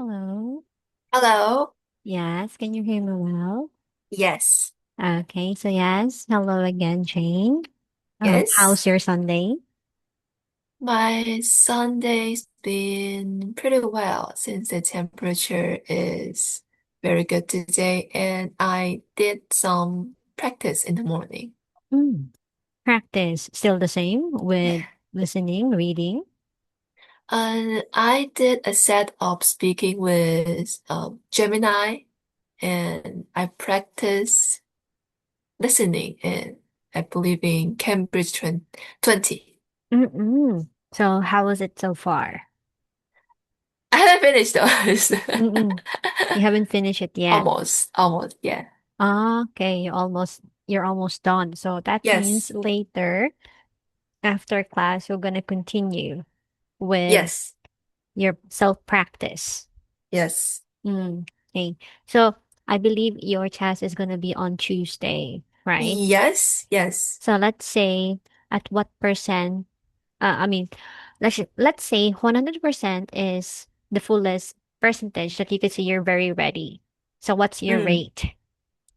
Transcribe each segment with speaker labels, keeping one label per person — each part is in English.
Speaker 1: Hello.
Speaker 2: Hello.
Speaker 1: Yes, can you hear me well?
Speaker 2: Yes.
Speaker 1: Okay, so yes, hello again, Jane. How's
Speaker 2: Yes.
Speaker 1: your Sunday?
Speaker 2: My Sunday's been pretty well since the temperature is very good today, and I did some practice in the morning.
Speaker 1: Mm. Practice still the same
Speaker 2: Yeah.
Speaker 1: with listening, reading.
Speaker 2: And I did a set of speaking with Gemini, and I practice listening in, I believe, in Cambridge 20.
Speaker 1: Mm-mm. So how was it so far?
Speaker 2: I haven't finished those.
Speaker 1: Mm-mm. You haven't finished it yet.
Speaker 2: Almost, yeah.
Speaker 1: Okay, you're almost done. So that means
Speaker 2: Yes,
Speaker 1: later after class you're gonna continue with
Speaker 2: yes,
Speaker 1: your self practice.
Speaker 2: yes,
Speaker 1: Okay. So I believe your test is gonna be on Tuesday, right?
Speaker 2: yes.
Speaker 1: So let's say at what percent, I mean, let's say 100% is the fullest percentage that you could say you're very ready. So what's your
Speaker 2: Mm.
Speaker 1: rate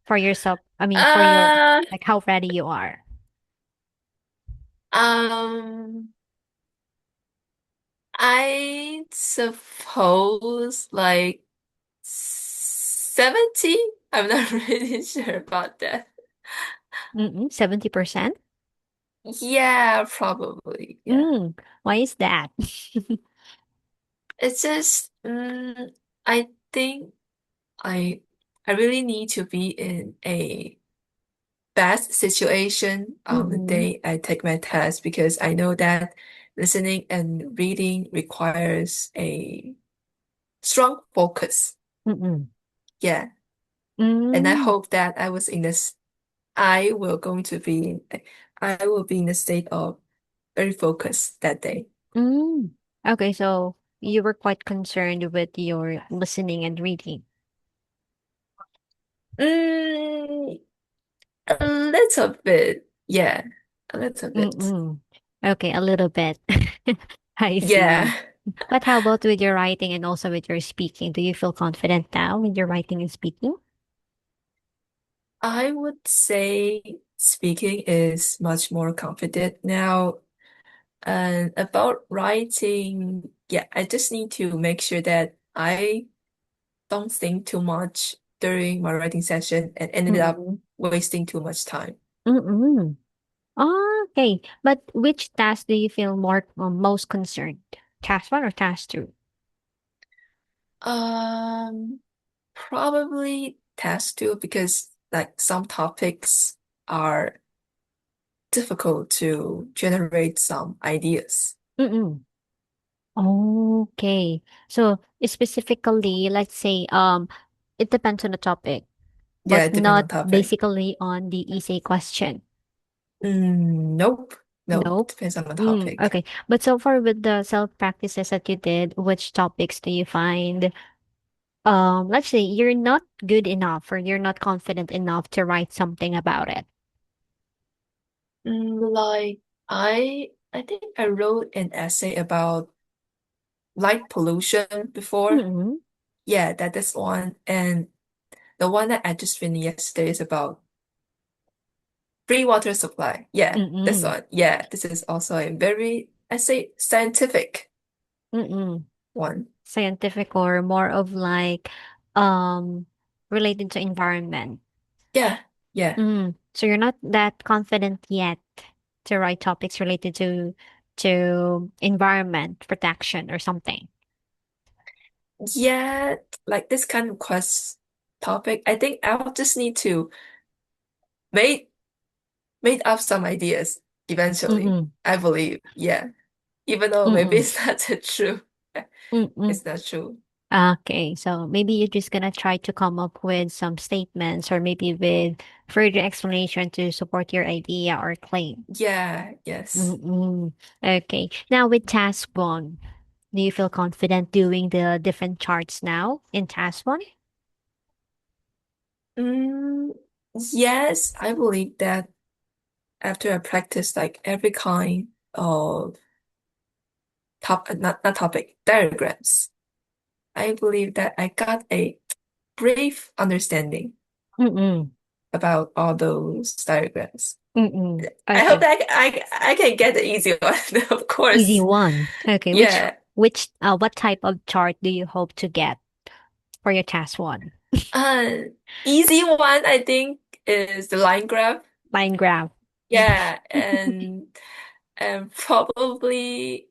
Speaker 1: for yourself? I mean, for your,
Speaker 2: Uh,
Speaker 1: like, how ready you are.
Speaker 2: um, I suppose like 70. I'm not really sure about that.
Speaker 1: 70%?
Speaker 2: Yeah, probably. Yeah.
Speaker 1: Why is that?
Speaker 2: It's just, I think I I really need to be in a best situation on the
Speaker 1: Mm-mm,
Speaker 2: day I take my test because I know that listening and reading requires a strong focus.
Speaker 1: mm-mm,
Speaker 2: Yeah. And I
Speaker 1: mm,
Speaker 2: hope that I will going to be I will be in a state of very focused that day.
Speaker 1: mm. Okay, so you were quite concerned with your listening and reading.
Speaker 2: Mm, a little bit. Yeah. A little bit.
Speaker 1: Mm-mm. Okay, a little bit. I
Speaker 2: Yeah.
Speaker 1: see. But how about with your writing and also with your speaking? Do you feel confident now with your writing and speaking?
Speaker 2: I would say speaking is much more confident now. And about writing, yeah, I just need to make sure that I don't think too much during my writing session and ended up
Speaker 1: Mm-mm.
Speaker 2: wasting too much time.
Speaker 1: Mm-mm. Okay, but which task do you feel most concerned? Task one or task two?
Speaker 2: Um, Probably test two because like some topics are difficult to generate some ideas.
Speaker 1: Mm-mm. Okay. So specifically, let's say, it depends on the topic,
Speaker 2: Yeah,
Speaker 1: but
Speaker 2: it depends
Speaker 1: not
Speaker 2: on topic.
Speaker 1: basically on the essay question.
Speaker 2: Nope. Nope.
Speaker 1: Nope.
Speaker 2: Depends on the topic.
Speaker 1: Okay. But so far with the self practices that you did, which topics do you find, let's say you're not good enough or you're not confident enough to write something about it?
Speaker 2: Like I think I wrote an essay about light pollution before.
Speaker 1: Mm-mm.
Speaker 2: Yeah, that's one. And the one that I just finished yesterday is about free water supply. Yeah, this
Speaker 1: Mm-mm.
Speaker 2: one. Yeah, this is also a very, I say, scientific
Speaker 1: Mm-mm.
Speaker 2: one.
Speaker 1: Scientific or more of like, um, related to environment.
Speaker 2: Yeah, yeah.
Speaker 1: So you're not that confident yet to write topics related to environment protection or something.
Speaker 2: Yeah, like this kind of quest topic, I think I'll just need to make make up some ideas eventually.
Speaker 1: Mm-mm.
Speaker 2: I believe. Yeah. Even though maybe
Speaker 1: Mm-mm.
Speaker 2: it's not true.
Speaker 1: Mm-mm.
Speaker 2: It's not true.
Speaker 1: Okay, so maybe you're just gonna try to come up with some statements or maybe with further explanation to support your idea or claim.
Speaker 2: Yeah, yes.
Speaker 1: Mm-mm. Okay. Now with task one, do you feel confident doing the different charts now in task one?
Speaker 2: Mm, yes, I believe that after I practice like every kind of not topic, diagrams, I believe that I got a brief understanding
Speaker 1: Mm-mm.
Speaker 2: about all those diagrams.
Speaker 1: Mm-mm.
Speaker 2: I hope
Speaker 1: Okay.
Speaker 2: that I can get the easy one, of
Speaker 1: Easy
Speaker 2: course.
Speaker 1: one. Okay.
Speaker 2: Yeah.
Speaker 1: What type of chart do you hope to get for your task one?
Speaker 2: Uh, Easy one, I think, is the line graph.
Speaker 1: Line graph.
Speaker 2: Yeah, and probably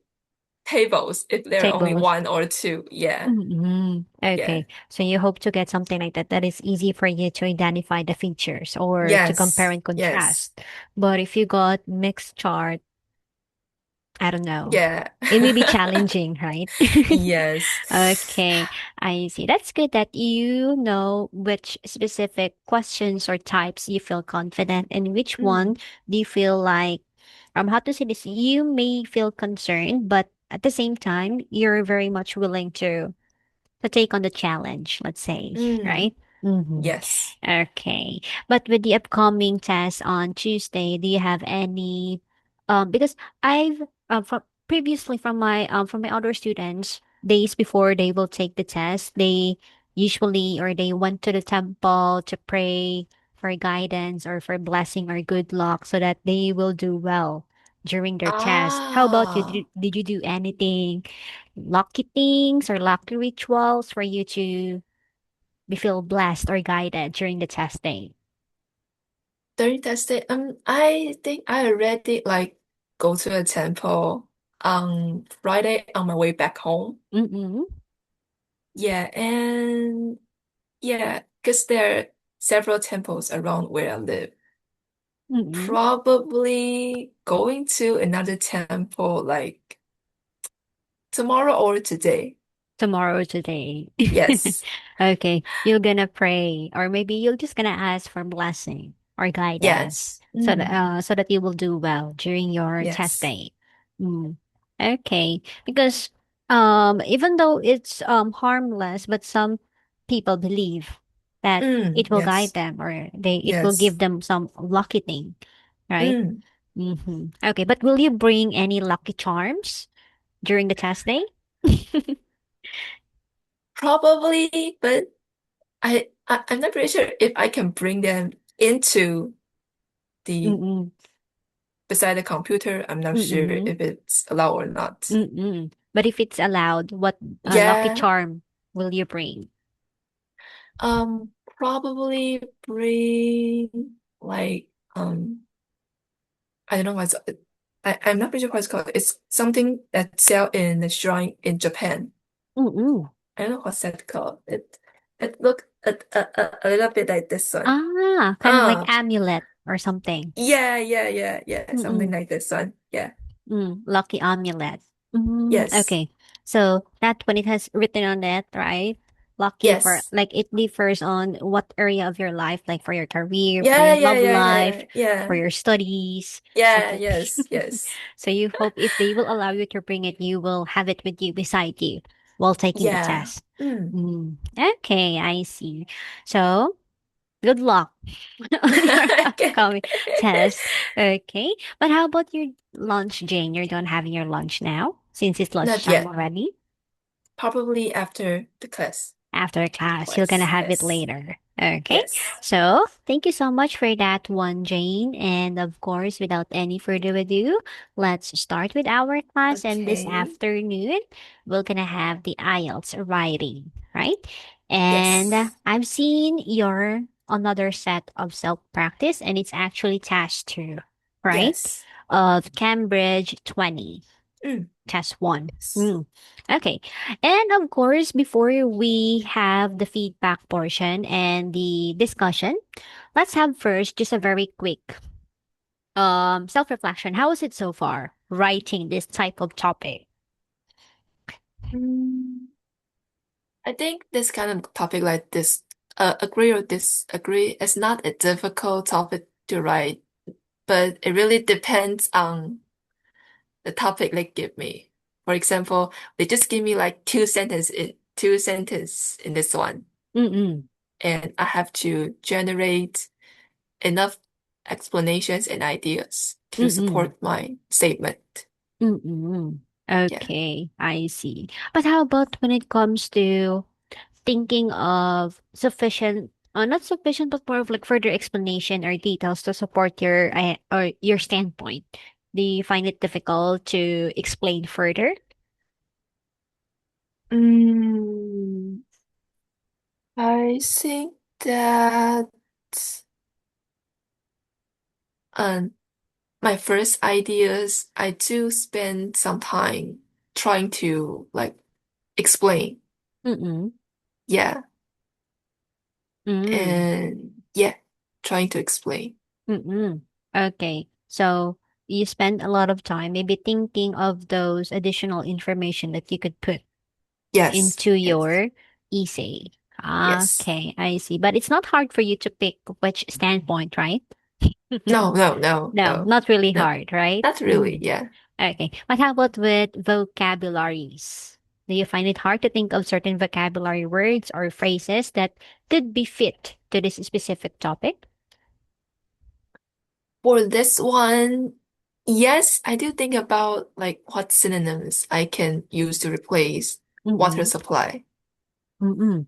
Speaker 2: tables if there are only
Speaker 1: Tables.
Speaker 2: one or two. Yeah,
Speaker 1: Mm-mm.
Speaker 2: yeah.
Speaker 1: Okay. So you hope to get something like that that is easy for you to identify the features or to compare
Speaker 2: Yes,
Speaker 1: and
Speaker 2: yes,
Speaker 1: contrast. But if you got mixed chart, I don't know.
Speaker 2: yeah.
Speaker 1: It may be challenging, right?
Speaker 2: Yes.
Speaker 1: Okay, I see. That's good that you know which specific questions or types you feel confident and which one
Speaker 2: Mm,
Speaker 1: do you feel like, how to say this, you may feel concerned, but at the same time, you're very much willing to take on the challenge, let's say,
Speaker 2: mm,
Speaker 1: right? Mm-hmm.
Speaker 2: yes.
Speaker 1: Okay. But with the upcoming test on Tuesday, do you have any because I've from previously from my other students, days before they will take the test, they usually or they went to the temple to pray for guidance or for blessing or good luck so that they will do well during their test. How about you?
Speaker 2: Ah,
Speaker 1: Did you do anything lucky things or lucky rituals for you to be feel blessed or guided during the testing?
Speaker 2: during test day, I think I already like go to a temple on Friday on my way back home.
Speaker 1: Mm-mm.
Speaker 2: Yeah, and yeah, because there are several temples around where I live.
Speaker 1: Mm-mm.
Speaker 2: Probably going to another temple like tomorrow or today.
Speaker 1: Tomorrow or today.
Speaker 2: Yes.
Speaker 1: Okay, you're gonna pray, or maybe you're just gonna ask for blessing or guidance,
Speaker 2: Yes. Mm,
Speaker 1: so that you will do well during your test
Speaker 2: yes.
Speaker 1: day. Mm. Okay, because even though it's harmless, but some people believe that
Speaker 2: Mm,
Speaker 1: it will guide
Speaker 2: yes.
Speaker 1: them or it will give
Speaker 2: Yes.
Speaker 1: them some lucky thing, right?
Speaker 2: Mm,
Speaker 1: Mm-hmm. Okay, but will you bring any lucky charms during the test day?
Speaker 2: probably, but I'm not pretty sure if I can bring them into the
Speaker 1: Mm-mm.
Speaker 2: beside the computer. I'm not sure
Speaker 1: Mm-mm.
Speaker 2: if it's allowed or not.
Speaker 1: Mm-mm. But if it's allowed, what lucky
Speaker 2: Yeah.
Speaker 1: charm will you bring?
Speaker 2: Probably bring like I don't know what's I'm not pretty sure what it's called. It's something that sell in the shrine in Japan.
Speaker 1: Mm-mm.
Speaker 2: I don't know what's that called. It look a little bit like this one.
Speaker 1: Ah, kind of like
Speaker 2: Ah,
Speaker 1: amulet or something.
Speaker 2: yeah. Something
Speaker 1: Mm-mm.
Speaker 2: like this one. Yeah.
Speaker 1: Lucky amulet.
Speaker 2: Yes.
Speaker 1: Okay. So that when it has written on it, right? Lucky for
Speaker 2: Yes.
Speaker 1: like it differs on what area of your life, like for your career, for
Speaker 2: Yeah,
Speaker 1: your
Speaker 2: yeah,
Speaker 1: love
Speaker 2: yeah,
Speaker 1: life,
Speaker 2: yeah,
Speaker 1: for
Speaker 2: yeah.
Speaker 1: your studies,
Speaker 2: Yeah,
Speaker 1: something.
Speaker 2: yes, yes.
Speaker 1: So you hope if they will allow you to bring it, you will have it with you beside you while taking the
Speaker 2: Yeah.
Speaker 1: test.
Speaker 2: Mm.
Speaker 1: Okay, I see. So good luck on your
Speaker 2: Okay.
Speaker 1: upcoming test. Okay. But how about your lunch, Jane? You're done having your lunch now since it's
Speaker 2: Not
Speaker 1: lunchtime
Speaker 2: yet.
Speaker 1: already.
Speaker 2: Probably after the class.
Speaker 1: After class, you're gonna
Speaker 2: Class.
Speaker 1: have it
Speaker 2: Yes.
Speaker 1: later. Okay.
Speaker 2: Yes.
Speaker 1: So thank you so much for that one, Jane. And of course, without any further ado, let's start with our class. And this
Speaker 2: Okay.
Speaker 1: afternoon, we're gonna have the IELTS writing, right? And
Speaker 2: Yes.
Speaker 1: I've seen your another set of self practice, and it's actually task two, right?
Speaker 2: Yes.
Speaker 1: Of Cambridge 20.
Speaker 2: Mm.
Speaker 1: Test one.
Speaker 2: Yes.
Speaker 1: Okay. And of course, before we have the feedback portion and the discussion, let's have first just a very quick self-reflection. How is it so far writing this type of topic?
Speaker 2: Mm. I think this kind of topic like this, agree or disagree, is not a difficult topic to write, but it really depends on the topic they give me. For example, they just give me like two sentence in this one,
Speaker 1: Mm-mm.
Speaker 2: and I have to generate enough explanations and ideas to
Speaker 1: Mm-mm.
Speaker 2: support my statement.
Speaker 1: Mm-mm.
Speaker 2: Yeah.
Speaker 1: Okay, I see. But how about when it comes to thinking of sufficient, not sufficient, but more of like further explanation or details to support your or your standpoint? Do you find it difficult to explain further?
Speaker 2: Mm, I think that um, my first ideas, I do spend some time trying to like explain.
Speaker 1: Mm-mm.
Speaker 2: Yeah.
Speaker 1: Mm.
Speaker 2: And yeah, trying to explain.
Speaker 1: Mm-mm. Okay. So you spend a lot of time maybe thinking of those additional information that you could put
Speaker 2: Yes.
Speaker 1: into
Speaker 2: Yes.
Speaker 1: your essay.
Speaker 2: Yes.
Speaker 1: Okay, I see. But it's not hard for you to pick which standpoint, right?
Speaker 2: No, no, no,
Speaker 1: No,
Speaker 2: no,
Speaker 1: not really
Speaker 2: no.
Speaker 1: hard, right?
Speaker 2: Not really.
Speaker 1: Mm.
Speaker 2: Yeah.
Speaker 1: Okay. But how about with vocabularies? Do you find it hard to think of certain vocabulary words or phrases that could be fit to this specific topic?
Speaker 2: For this one, yes, I do think about like what synonyms I can use to replace water
Speaker 1: Mm-mm.
Speaker 2: supply.
Speaker 1: Mm-mm.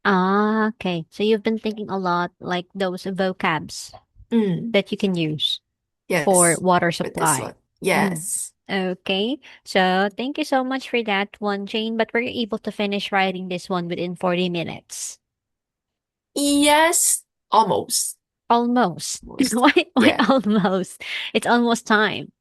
Speaker 1: Ah, okay. So you've been thinking a lot like those vocabs
Speaker 2: Mm,
Speaker 1: that you can use for
Speaker 2: yes,
Speaker 1: water
Speaker 2: with this
Speaker 1: supply.
Speaker 2: one.
Speaker 1: Mm.
Speaker 2: Yes.
Speaker 1: Okay. So thank you so much for that one, Jane. But were you able to finish writing this one within 40 minutes?
Speaker 2: Yes, almost.
Speaker 1: Almost.
Speaker 2: Almost.
Speaker 1: Why
Speaker 2: Yeah.
Speaker 1: almost? It's almost time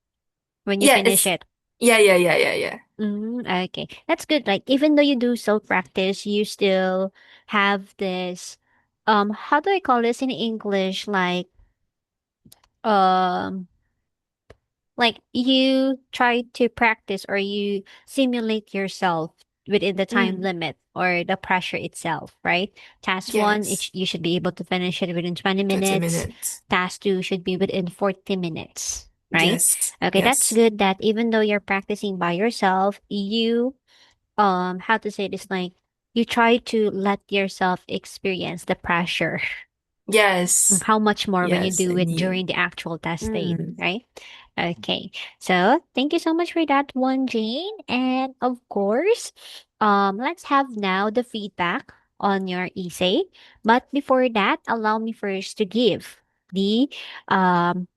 Speaker 1: when you
Speaker 2: Yeah,
Speaker 1: finish
Speaker 2: it's
Speaker 1: it.
Speaker 2: yeah.
Speaker 1: Okay. That's good. Like even though you do self practice, you still have this how do I call this in English? Um like you try to practice or you simulate yourself within the time
Speaker 2: Mm,
Speaker 1: limit or the pressure itself, right? Task one,
Speaker 2: yes.
Speaker 1: you should be able to finish it within 20
Speaker 2: 20
Speaker 1: minutes.
Speaker 2: minutes.
Speaker 1: Task two should be within 40 minutes, right?
Speaker 2: Yes.
Speaker 1: Okay, that's
Speaker 2: Yes.
Speaker 1: good that even though you're practicing by yourself, you, how to say this, like, you try to let yourself experience the pressure.
Speaker 2: Yes.
Speaker 1: How much more when you
Speaker 2: Yes,
Speaker 1: do it
Speaker 2: indeed.
Speaker 1: during the actual testing,
Speaker 2: Mm,
Speaker 1: right? Okay. So thank you so much for that one, Jane. And of course, let's have now the feedback on your essay. But before that, allow me first to give the um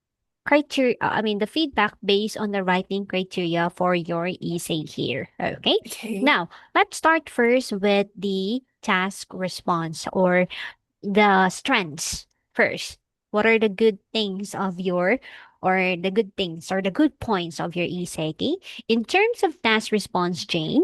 Speaker 1: criteria, I mean the feedback based on the writing criteria for your essay here. Okay.
Speaker 2: okay.
Speaker 1: Now, let's start first with the task response or the strengths first. What are the good things of your, or the good things or the good points of your essay? In terms of task response, Jane,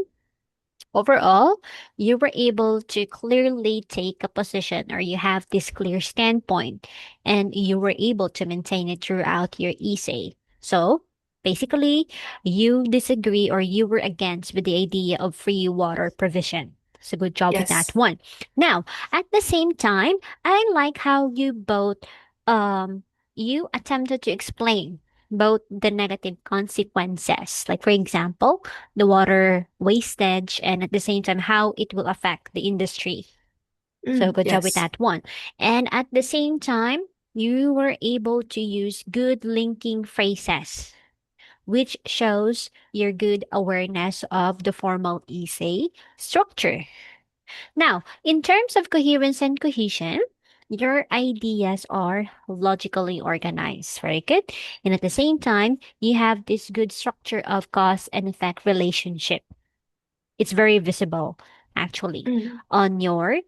Speaker 1: overall, you were able to clearly take a position or you have this clear standpoint and you were able to maintain it throughout your essay. So basically, you disagree or you were against with the idea of free water provision. So good job with that
Speaker 2: Yes.
Speaker 1: one. Now, at the same time, I like how you both um you attempted to explain both the negative consequences. Like for example, the water wastage and at the same time how it will affect the industry. So
Speaker 2: Mm,
Speaker 1: good job with
Speaker 2: yes.
Speaker 1: that one. And at the same time, you were able to use good linking phrases, which shows your good awareness of the formal essay structure. Now, in terms of coherence and cohesion, your ideas are logically organized. Very good. And at the same time, you have this good structure of cause and effect relationship. It's very visible, actually,
Speaker 2: Mm,
Speaker 1: on your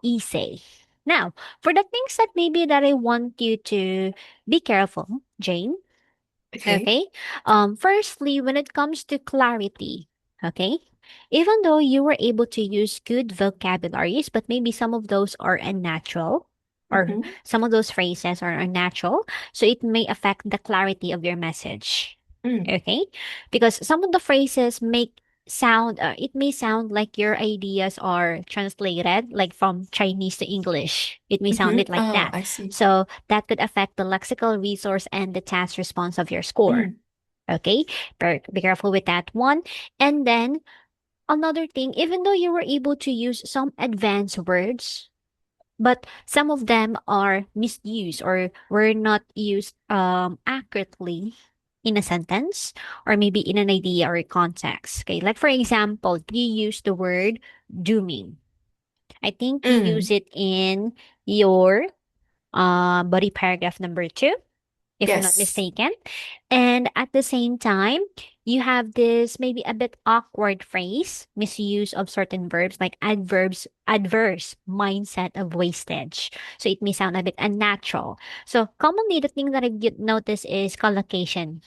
Speaker 1: essay. Now, for the things that maybe that I want you to be careful, Jane.
Speaker 2: okay.
Speaker 1: Okay. Firstly, when it comes to clarity, okay, even though you were able to use good vocabularies, but maybe some of those are unnatural, or
Speaker 2: Mm-hmm.
Speaker 1: some of those phrases are unnatural, so it may affect the clarity of your message.
Speaker 2: Mm,
Speaker 1: Okay, because some of the phrases make sound, it may sound like your ideas are translated like from Chinese to English. It may sound
Speaker 2: mm-hmm.
Speaker 1: it like
Speaker 2: Oh,
Speaker 1: that.
Speaker 2: I see.
Speaker 1: So that could affect the lexical resource and the task response of your score.
Speaker 2: Mm,
Speaker 1: Okay, be careful with that one. And then another thing, even though you were able to use some advanced words, but some of them are misused or were not used accurately, in a sentence or maybe in an idea or a context. Okay, like for example, you use the word dooming. I think you use
Speaker 2: Mm,
Speaker 1: it in your body paragraph number two, if I'm not
Speaker 2: yes.
Speaker 1: mistaken. And at the same time, you have this maybe a bit awkward phrase, misuse of certain verbs like adverbs, adverse mindset of wastage. So it may sound a bit unnatural. So commonly, the thing that I get notice is collocation,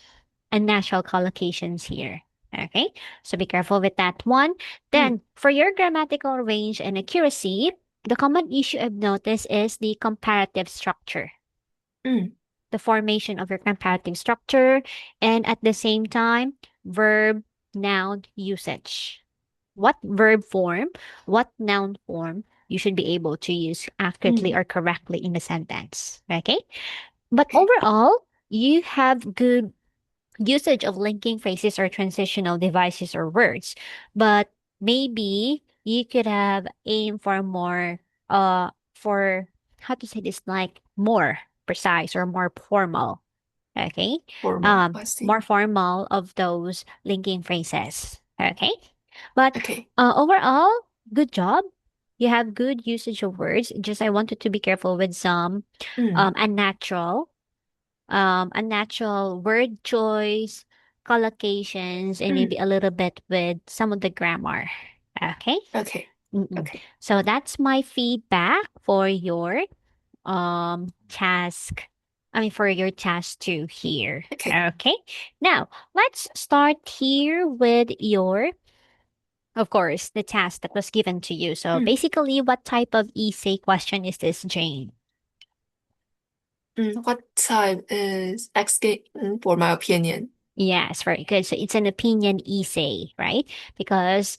Speaker 1: unnatural collocations here. Okay, so be careful with that one.
Speaker 2: Mm,
Speaker 1: Then, for your grammatical range and accuracy, the common issue I've noticed is the comparative structure,
Speaker 2: mm,
Speaker 1: the formation of your comparative structure, and at the same time, verb noun usage. What verb form, what noun form you should be able to use accurately
Speaker 2: mm,
Speaker 1: or correctly in the sentence. Okay? But
Speaker 2: okay.
Speaker 1: overall, you have good usage of linking phrases or transitional devices or words. But maybe you could have aimed for more, for how to say this, like more precise or more formal. Okay.
Speaker 2: Formal, I
Speaker 1: More
Speaker 2: see.
Speaker 1: formal of those linking phrases. Okay. But
Speaker 2: Okay.
Speaker 1: overall, good job. You have good usage of words. Just I wanted to be careful with some
Speaker 2: Mm,
Speaker 1: unnatural unnatural word choice, collocations, and maybe
Speaker 2: mm,
Speaker 1: a little bit with some of the grammar. Okay.
Speaker 2: okay.
Speaker 1: Mm-mm.
Speaker 2: Okay.
Speaker 1: So that's my feedback for your task. I mean, for your task two here.
Speaker 2: Okay.
Speaker 1: Okay. Now let's start here with your, of course, the task that was given to you. So
Speaker 2: Mm,
Speaker 1: basically, what type of essay question is this, Jane?
Speaker 2: what type is asking for my opinion?
Speaker 1: Yes, very good. So it's an opinion essay, right? Because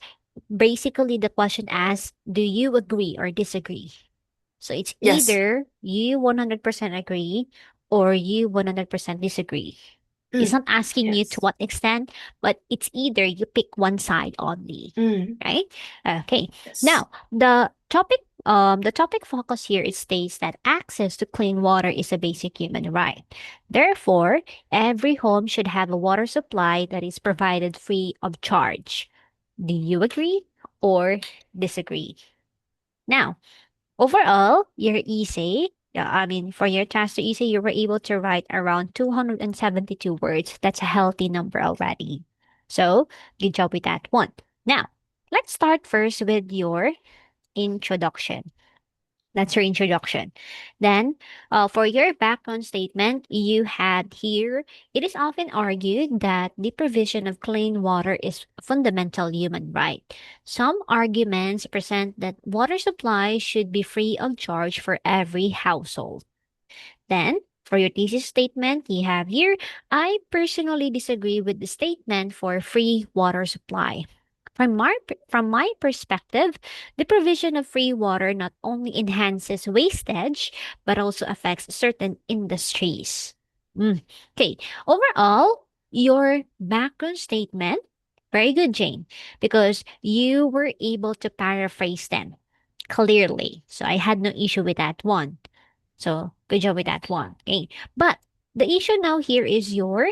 Speaker 1: basically the question asks, do you agree or disagree? So it's
Speaker 2: Yes.
Speaker 1: either you 100% agree or you 100% disagree. It's
Speaker 2: Mm,
Speaker 1: not asking you to
Speaker 2: yes.
Speaker 1: what extent, but it's either you pick one side only,
Speaker 2: Mm,
Speaker 1: right? Okay.
Speaker 2: yes.
Speaker 1: Now, the topic focus here it states that access to clean water is a basic human right. Therefore, every home should have a water supply that is provided free of charge. Do you agree or disagree? Now, overall, your essay, yeah, I mean, for your task to essay, you were able to write around 272 words. That's a healthy number already. So, good job with that one. Now, let's start first with your introduction. That's your introduction. Then, for your background statement, you had here, it is often argued that the provision of clean water is a fundamental human right. Some arguments present that water supply should be free of charge for every household. Then, for your thesis statement, you have here, I personally disagree with the statement for free water supply. From my perspective, the provision of free water not only enhances wastage, but also affects certain industries. Mm. Okay, overall, your background statement, very good, Jane, because you were able to paraphrase them clearly. So I had no issue with that one. So good job with that one. Okay. But the issue now here is your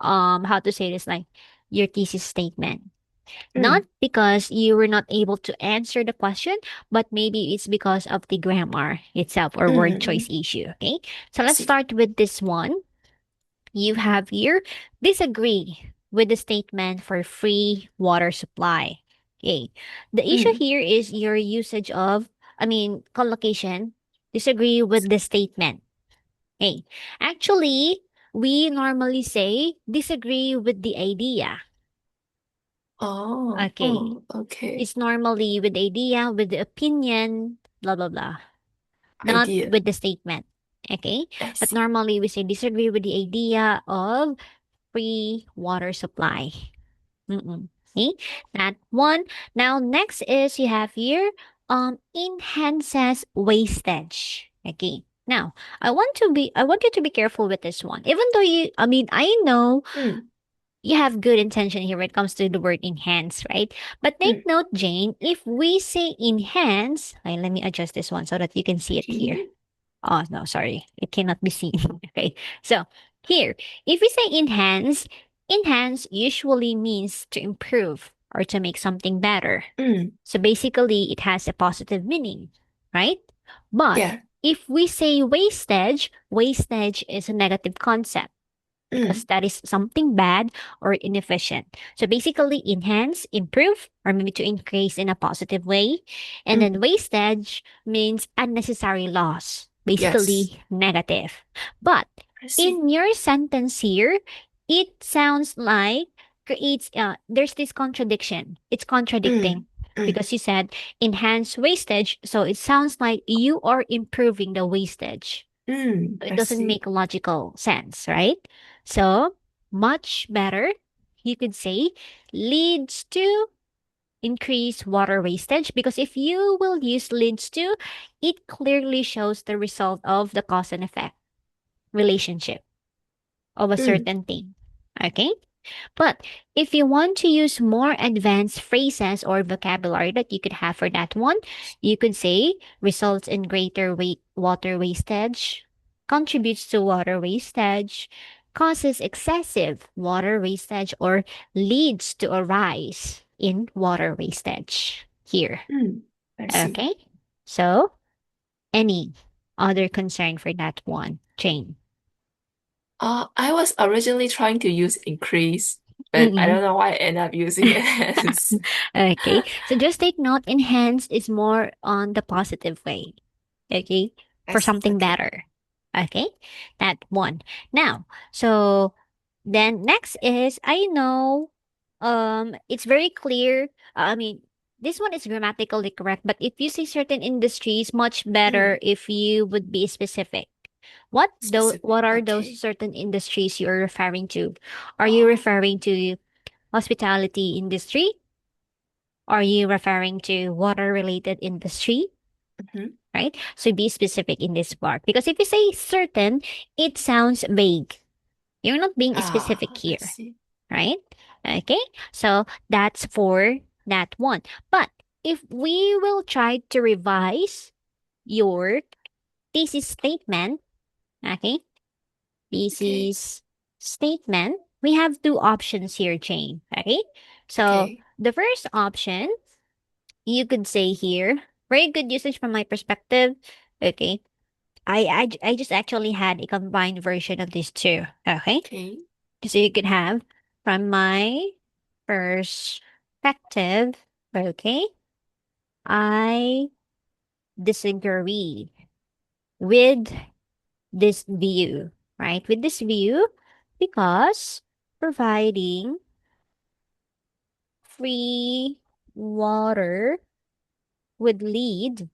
Speaker 1: how to say this, like your thesis statement. Not
Speaker 2: Mm,
Speaker 1: because you were not able to answer the question, but maybe it's because of the grammar itself or word choice
Speaker 2: mm,
Speaker 1: issue. Okay. So
Speaker 2: I
Speaker 1: let's
Speaker 2: see.
Speaker 1: start with this one. You have here disagree with the statement for free water supply. Okay. The issue
Speaker 2: Mm,
Speaker 1: here is your usage of, I mean, collocation. Disagree with the statement. Okay. Actually, we normally say disagree with the idea.
Speaker 2: oh,
Speaker 1: Okay.
Speaker 2: oh, okay.
Speaker 1: It's normally with the idea, with the opinion, blah, blah, blah. Not
Speaker 2: Idea.
Speaker 1: with the statement. Okay.
Speaker 2: I
Speaker 1: But
Speaker 2: see.
Speaker 1: normally we say disagree with the idea of free water supply. Mm-mm. Okay, that one. Now, next is you have here, enhances wastage. Okay. Now, I want you to be careful with this one. Even though I mean, I know
Speaker 2: Mm,
Speaker 1: you have good intention here when it comes to the word enhance, right? But take
Speaker 2: mm,
Speaker 1: note, Jane, if we say enhance, let me adjust this one so that you can see it here.
Speaker 2: okay.
Speaker 1: Oh, no, sorry. It cannot be seen. Okay. So, Here, if we say enhance, enhance usually means to improve or to make something better.
Speaker 2: Mm,
Speaker 1: So basically, it has a positive meaning, right? But
Speaker 2: yeah.
Speaker 1: if we say wastage, wastage is a negative concept because
Speaker 2: Mm,
Speaker 1: that is something bad or inefficient. So basically, enhance, improve, or maybe to increase in a positive way. And then
Speaker 2: mm,
Speaker 1: wastage means unnecessary loss,
Speaker 2: yes.
Speaker 1: basically negative. But
Speaker 2: I see.
Speaker 1: in your sentence here, it sounds like creates, there's this contradiction. It's contradicting
Speaker 2: Mm, mm,
Speaker 1: because you said enhance wastage. So it sounds like you are improving the wastage. It
Speaker 2: I
Speaker 1: doesn't
Speaker 2: see.
Speaker 1: make logical sense, right? So, much better, you could say, leads to increase water wastage because if you will use leads to, it clearly shows the result of the cause and effect relationship of a
Speaker 2: Mm,
Speaker 1: certain thing. Okay? But if you want to use more advanced phrases or vocabulary that you could have for that one, you could say results in greater water wastage, contributes to water wastage, causes excessive water wastage, or leads to a rise in water wastage. Here.
Speaker 2: mm, I see.
Speaker 1: Okay? So, any other concern for that one, Jane?
Speaker 2: I was originally trying to use increase, but I
Speaker 1: Mm-mm.
Speaker 2: don't know why I end up using enhance.
Speaker 1: Okay. So just take note, enhance is more on the positive way. Okay.
Speaker 2: I
Speaker 1: For
Speaker 2: see.
Speaker 1: something
Speaker 2: Okay.
Speaker 1: better. Okay. That one. Now, so then next is I know it's very clear. I mean, this one is grammatically correct, but if you say certain industries, much better
Speaker 2: Mm,
Speaker 1: if you would be specific.
Speaker 2: specific.
Speaker 1: What are those
Speaker 2: Okay.
Speaker 1: certain industries you're referring to? Are you
Speaker 2: Oh,
Speaker 1: referring to hospitality industry? Are you referring to water related industry?
Speaker 2: mhm.
Speaker 1: Right? So be specific in this part because if you say certain, it sounds vague. You're not being specific
Speaker 2: I
Speaker 1: here,
Speaker 2: see.
Speaker 1: right? Okay. So that's for that one. But if we will try to revise your thesis statement, okay?
Speaker 2: Okay.
Speaker 1: Thesis statement, we have two options here, Jane. Okay. So
Speaker 2: Okay.
Speaker 1: the first option you could say here, very good usage from my perspective. Okay. I just actually had a combined version of these two. Okay.
Speaker 2: Okay.
Speaker 1: So you could have from my perspective. Okay. I disagree with this view, right? With this view, because providing free water would lead,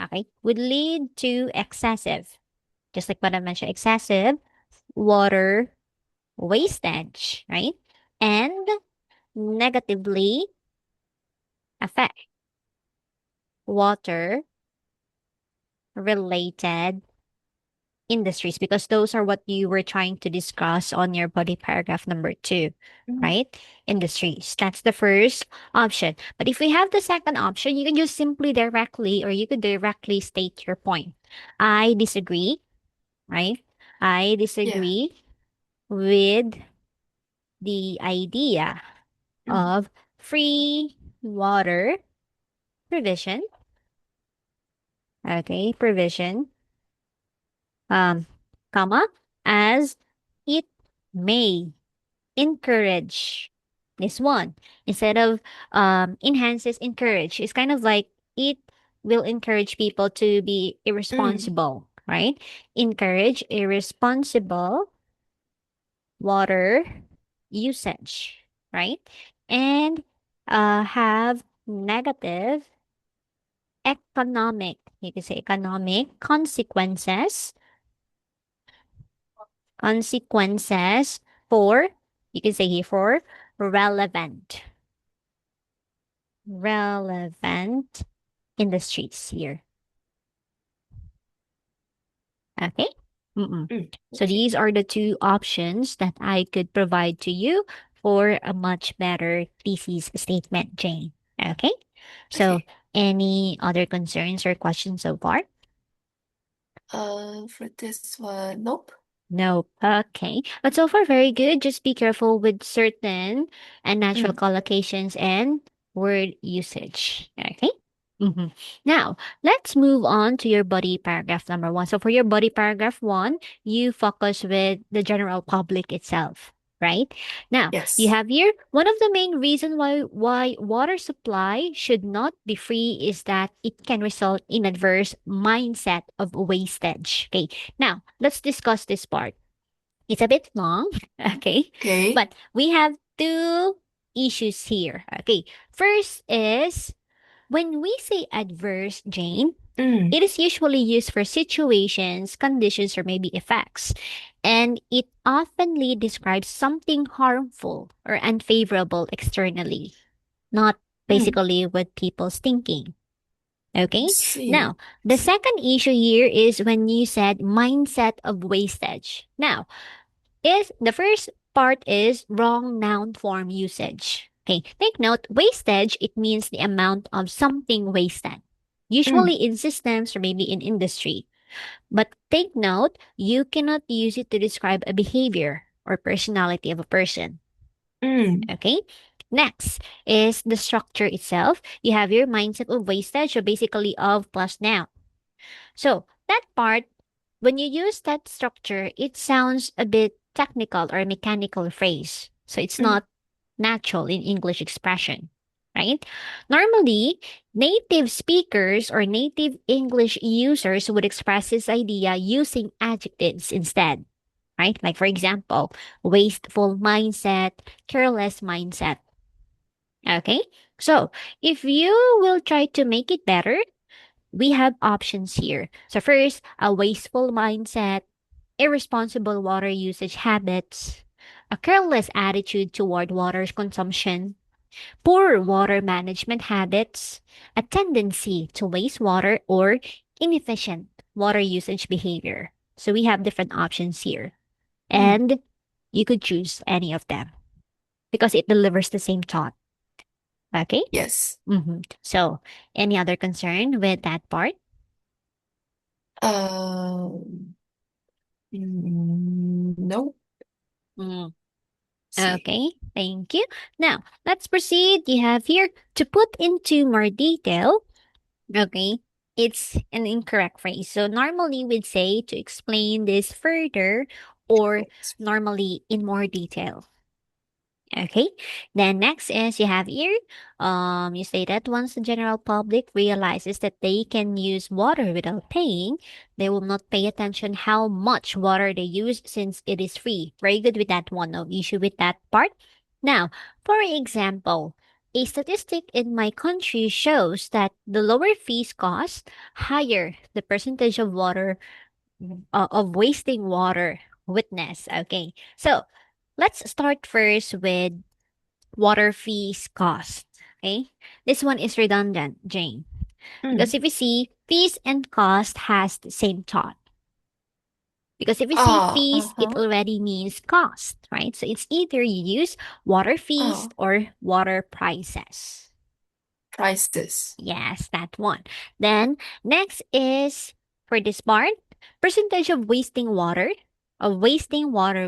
Speaker 1: okay, would lead to excessive, just like what I mentioned, excessive water wastage, right? And negatively affect water related industries because those are what you were trying to discuss on your body paragraph number two,
Speaker 2: Mm,
Speaker 1: right? Industries. That's the first option. But if we have the second option, you can just simply directly or you could directly state your point. I disagree, right? I
Speaker 2: yeah.
Speaker 1: disagree with the idea
Speaker 2: Mm,
Speaker 1: of free water provision, okay, provision, um, comma, as it may encourage this one instead of enhances encourage. It's kind of like it will encourage people to be
Speaker 2: mm,
Speaker 1: irresponsible, right? Encourage irresponsible water usage, right? And have negative economic, you can say economic consequences for, you can say here for relevant, relevant industries here. Okay. Mm-mm. So
Speaker 2: okay.
Speaker 1: these are the two options that I could provide to you for a much better thesis statement, Jane. Okay. So
Speaker 2: Okay.
Speaker 1: any other concerns or questions so far?
Speaker 2: For this one, nope.
Speaker 1: Nope. Okay. But so far, very good. Just be careful with certain unnatural
Speaker 2: Mm,
Speaker 1: collocations and word usage. Okay. hmm Now, let's move on to your body paragraph number one. So, for your body paragraph one, you focus with the general public itself, right? Now, you
Speaker 2: yes.
Speaker 1: have here one of the main reasons why water supply should not be free is that it can result in adverse mindset of wastage. Okay. Now, let's discuss this part. It's a bit long, okay?
Speaker 2: Okay.
Speaker 1: But we have two issues here. Okay. First is when we say adverse, Jane,
Speaker 2: Mm,
Speaker 1: it is usually used for situations, conditions, or maybe effects. And it oftenly describes something harmful or unfavorable externally, not
Speaker 2: mm,
Speaker 1: basically what people's thinking.
Speaker 2: I
Speaker 1: Okay.
Speaker 2: see.
Speaker 1: Now, the second issue here is when you said mindset of wastage. Now, is the first part is wrong noun form usage. Okay. Take note, wastage, it means the amount of something wasted. Usually
Speaker 2: Mm,
Speaker 1: in systems or maybe in industry. But take note, you cannot use it to describe a behavior or personality of a person.
Speaker 2: mm,
Speaker 1: Okay. Next is the structure itself. You have your mindset of wastage, so basically of plus noun. So that part, when you use that structure, it sounds a bit technical or mechanical phrase. So it's
Speaker 2: mm,
Speaker 1: not natural in English expression, right? Normally, native speakers or native English users would express this idea using adjectives instead, right? Like, for example, wasteful mindset, careless mindset. Okay. So if you will try to make it better, we have options here. So first, a wasteful mindset, irresponsible water usage habits, a careless attitude toward water consumption, poor water management habits, a tendency to waste water, or inefficient water usage behavior. So we have different options here.
Speaker 2: mm.
Speaker 1: And you could choose any of them because it delivers the same thought. Okay?
Speaker 2: Yes.
Speaker 1: So, any other concern with that part?
Speaker 2: Um, no. See.
Speaker 1: Okay, thank you. Now, let's proceed. You have here to put into more detail. Okay, it's an incorrect phrase. So, normally we'd say to explain this further or normally in more detail. Okay. Then next is you have here, you say that once the general public realizes that they can use water without paying, they will not pay attention how much water they use since it is free. Very good with that one. No issue with that part. Now, for example, a statistic in my country shows that the lower fees cost, higher the percentage of water of wasting water witness. Okay. So let's start first with water fees cost. Okay. This one is redundant, Jane. Because
Speaker 2: Mm.
Speaker 1: if you see fees and cost has the same thought. Because if you see
Speaker 2: Ah,
Speaker 1: fees, it
Speaker 2: uh-huh.
Speaker 1: already means cost, right? So it's either you use water fees
Speaker 2: Oh,
Speaker 1: or water prices.
Speaker 2: prices.
Speaker 1: Yes, that one. Then next is for this part, percentage of wasting water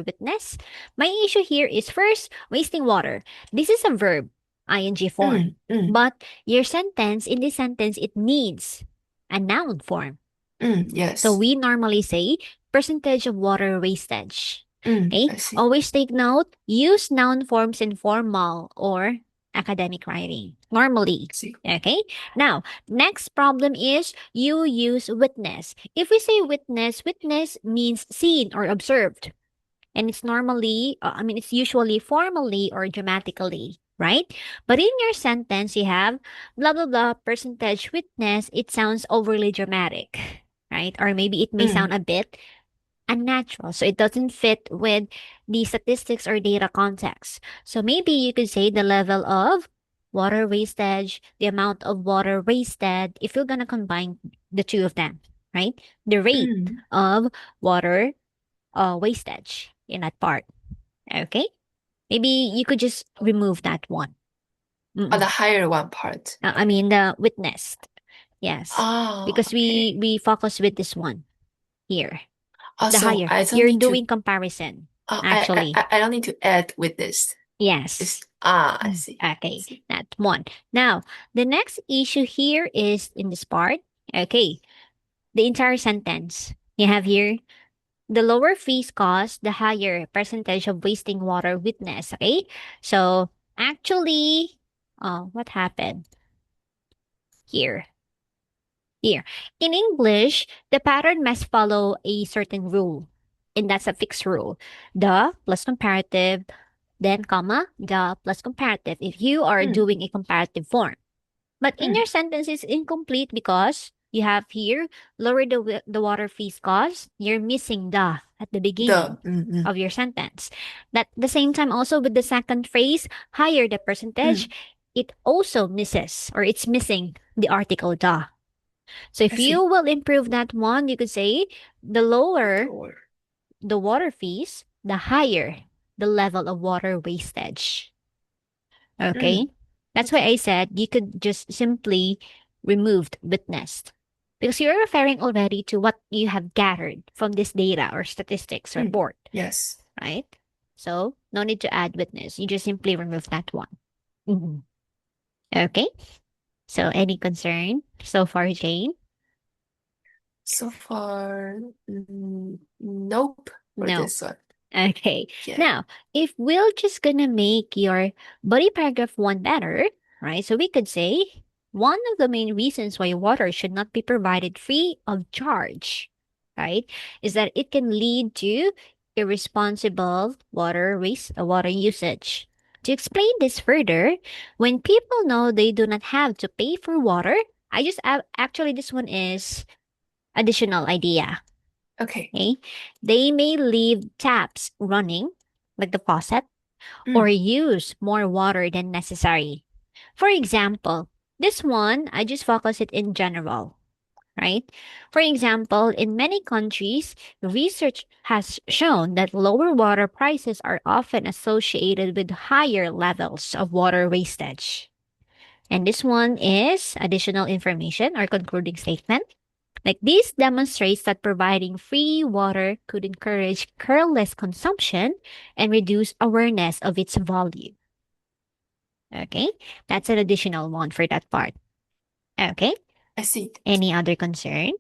Speaker 1: witness. My issue here is first wasting water. This is a verb, ing form.
Speaker 2: Mm, mm,
Speaker 1: But your sentence, in this sentence, it needs a noun form. So
Speaker 2: yes.
Speaker 1: we normally say percentage of water wastage. Okay?
Speaker 2: I see.
Speaker 1: Always take note, use noun forms in formal or academic writing. Normally.
Speaker 2: See.
Speaker 1: Okay? Now, next problem is you use witness. If we say witness, witness means seen or observed. And it's normally, it's usually formally or dramatically, right? But in your sentence, you have blah, blah, blah, percentage witness. It sounds overly dramatic, right? Or maybe it may sound
Speaker 2: Mm,
Speaker 1: a bit unnatural. So it doesn't fit with the statistics or data context. So maybe you could say the level of water wastage, the amount of water wasted, if you're going to combine the two of them, right? The rate
Speaker 2: mm.
Speaker 1: of water wastage in that part. Okay? Maybe you could just remove that one.
Speaker 2: On the
Speaker 1: Mm-mm.
Speaker 2: higher one part.
Speaker 1: The witnessed. Yes.
Speaker 2: Ah,
Speaker 1: Because
Speaker 2: okay.
Speaker 1: we focus with this one here. The
Speaker 2: Also,
Speaker 1: higher.
Speaker 2: I don't
Speaker 1: You're
Speaker 2: need to.
Speaker 1: doing comparison,
Speaker 2: I, I
Speaker 1: actually.
Speaker 2: I I don't need to add with this.
Speaker 1: Yes.
Speaker 2: It's I see. I
Speaker 1: Okay,
Speaker 2: see.
Speaker 1: that's one. Now, the next issue here is in this part. Okay, the entire sentence. You have here the lower fees cost, the higher percentage of wasting water witness. Okay, so actually, what happened here? Here in English, the pattern must follow a certain rule, and that's a fixed rule. The plus comparative, then comma the plus comparative. If you are
Speaker 2: Mm,
Speaker 1: doing a comparative form. But in
Speaker 2: mm.
Speaker 1: your sentence is incomplete because you have here lower the water fees cost. You're missing the at the beginning
Speaker 2: Mm.
Speaker 1: of your sentence. That the same time also with the second phrase, higher the percentage,
Speaker 2: Mm.
Speaker 1: it also misses or it's missing the article the. So
Speaker 2: I
Speaker 1: if you
Speaker 2: see.
Speaker 1: will improve that one, you could say the lower
Speaker 2: Lower.
Speaker 1: the water fees, the higher the level of water wastage. Okay?
Speaker 2: Mm.
Speaker 1: That's why I
Speaker 2: Okay.
Speaker 1: said you could just simply remove witnessed. Because you're referring already to what you have gathered from this data or statistics
Speaker 2: Mm.
Speaker 1: report,
Speaker 2: Yes.
Speaker 1: right? So, no need to add witness. You just simply remove that one. Mhm. Okay? So, any concern so far, Jane?
Speaker 2: So far, nope for
Speaker 1: No.
Speaker 2: this one.
Speaker 1: Okay.
Speaker 2: Yeah.
Speaker 1: Now, if we're just gonna make your body paragraph one better, right? So we could say one of the main reasons why water should not be provided free of charge, right, is that it can lead to irresponsible water usage. To explain this further, when people know they do not have to pay for water, actually this one is additional idea.
Speaker 2: Okay.
Speaker 1: Okay. They may leave taps running, like the faucet, or
Speaker 2: Mm.
Speaker 1: use more water than necessary. For example, this one, I just focus it in general, right? For example, in many countries, research has shown that lower water prices are often associated with higher levels of water wastage. And this one is additional information or concluding statement. Like this demonstrates that providing free water could encourage careless consumption and reduce awareness of its value. Okay, that's an additional one for that part. Okay,
Speaker 2: I see.
Speaker 1: any other concern?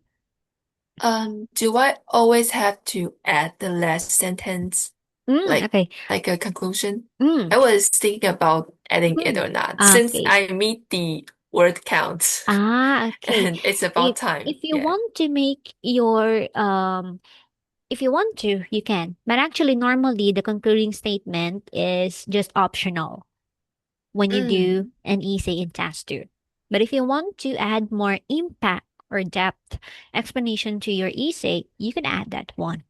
Speaker 2: Do I always have to add the last sentence, like
Speaker 1: Okay.
Speaker 2: like a conclusion?
Speaker 1: Mm,
Speaker 2: I was thinking about adding it
Speaker 1: mm.
Speaker 2: or not, since
Speaker 1: Okay.
Speaker 2: I meet the word count
Speaker 1: Okay.
Speaker 2: and it's about
Speaker 1: If
Speaker 2: time.
Speaker 1: if you
Speaker 2: Yeah.
Speaker 1: want to make your if you want to, you can. But actually, normally the concluding statement is just optional when you do
Speaker 2: Mm.
Speaker 1: an essay in task two. But if you want to add more impact or depth explanation to your essay, you can add that one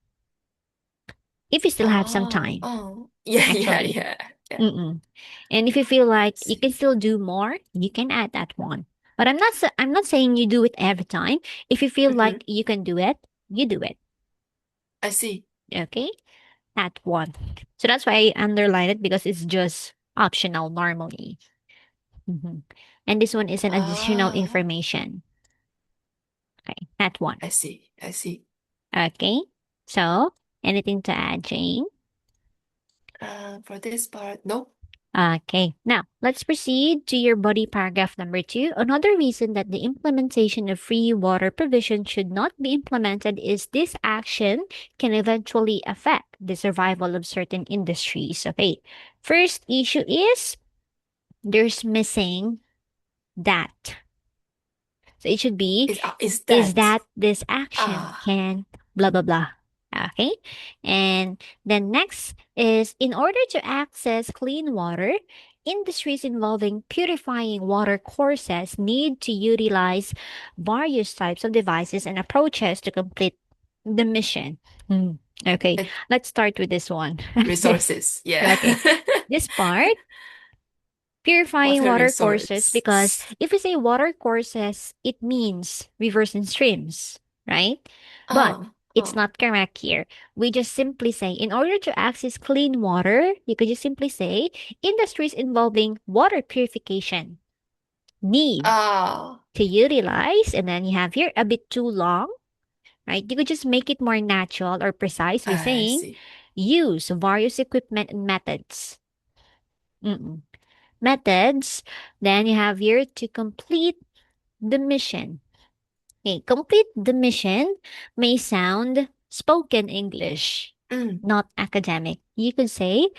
Speaker 1: if you still have some
Speaker 2: Oh,
Speaker 1: time,
Speaker 2: oh. Yeah, yeah,
Speaker 1: actually.
Speaker 2: yeah. Yeah.
Speaker 1: Mm-mm. And if you feel like
Speaker 2: I
Speaker 1: you
Speaker 2: see.
Speaker 1: can still do more, you can add that one. But I'm not saying you do it every time. If you feel
Speaker 2: Mm-hmm.
Speaker 1: like you can do it, you do it.
Speaker 2: I see.
Speaker 1: Okay? That one. So that's why I underline it because it's just optional normally. Mhm. And this one is an additional
Speaker 2: Ah,
Speaker 1: information. Okay, that one.
Speaker 2: I see. I see.
Speaker 1: Okay. So, anything to add, Jane?
Speaker 2: For this part, nope.
Speaker 1: Okay. Now, let's proceed to your body paragraph number two. Another reason that the implementation of free water provision should not be implemented is this action can eventually affect the survival of certain industries. Okay. First issue is there's missing that. So it should be
Speaker 2: Is
Speaker 1: is
Speaker 2: that
Speaker 1: that this action
Speaker 2: ah
Speaker 1: can blah blah blah. Okay. And then next is in order to access clean water, industries involving purifying water courses need to utilize various types of devices and approaches to complete the mission. Hmm. Okay,
Speaker 2: it,
Speaker 1: let's start with this one.
Speaker 2: resources? Yeah.
Speaker 1: Okay. This part, purifying
Speaker 2: Water
Speaker 1: water courses, because
Speaker 2: resource.
Speaker 1: if we say water courses, it means rivers and streams, right? But it's
Speaker 2: Oh.
Speaker 1: not correct here. We just simply say, in order to access clean water, you could just simply say, industries involving water purification need
Speaker 2: Ah.
Speaker 1: to utilize, and then you have here a bit too long, right? You could just make it more natural or precise by
Speaker 2: I
Speaker 1: saying
Speaker 2: see.
Speaker 1: use various equipment and methods. Mm-mm. Methods. Then you have here to complete the mission. Okay, complete the mission may sound spoken English,
Speaker 2: Mm,
Speaker 1: not academic. You could say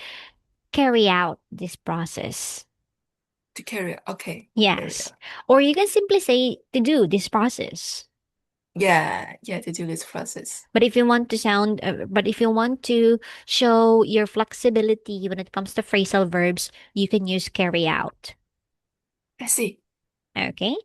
Speaker 1: carry out this process.
Speaker 2: to carry out. Okay, carry
Speaker 1: Yes.
Speaker 2: out.
Speaker 1: Or you can simply say to do this process.
Speaker 2: Yeah, yeah, to do this process.
Speaker 1: But if you want to show your flexibility when it comes to phrasal verbs, you can use carry out.
Speaker 2: I see.
Speaker 1: Okay,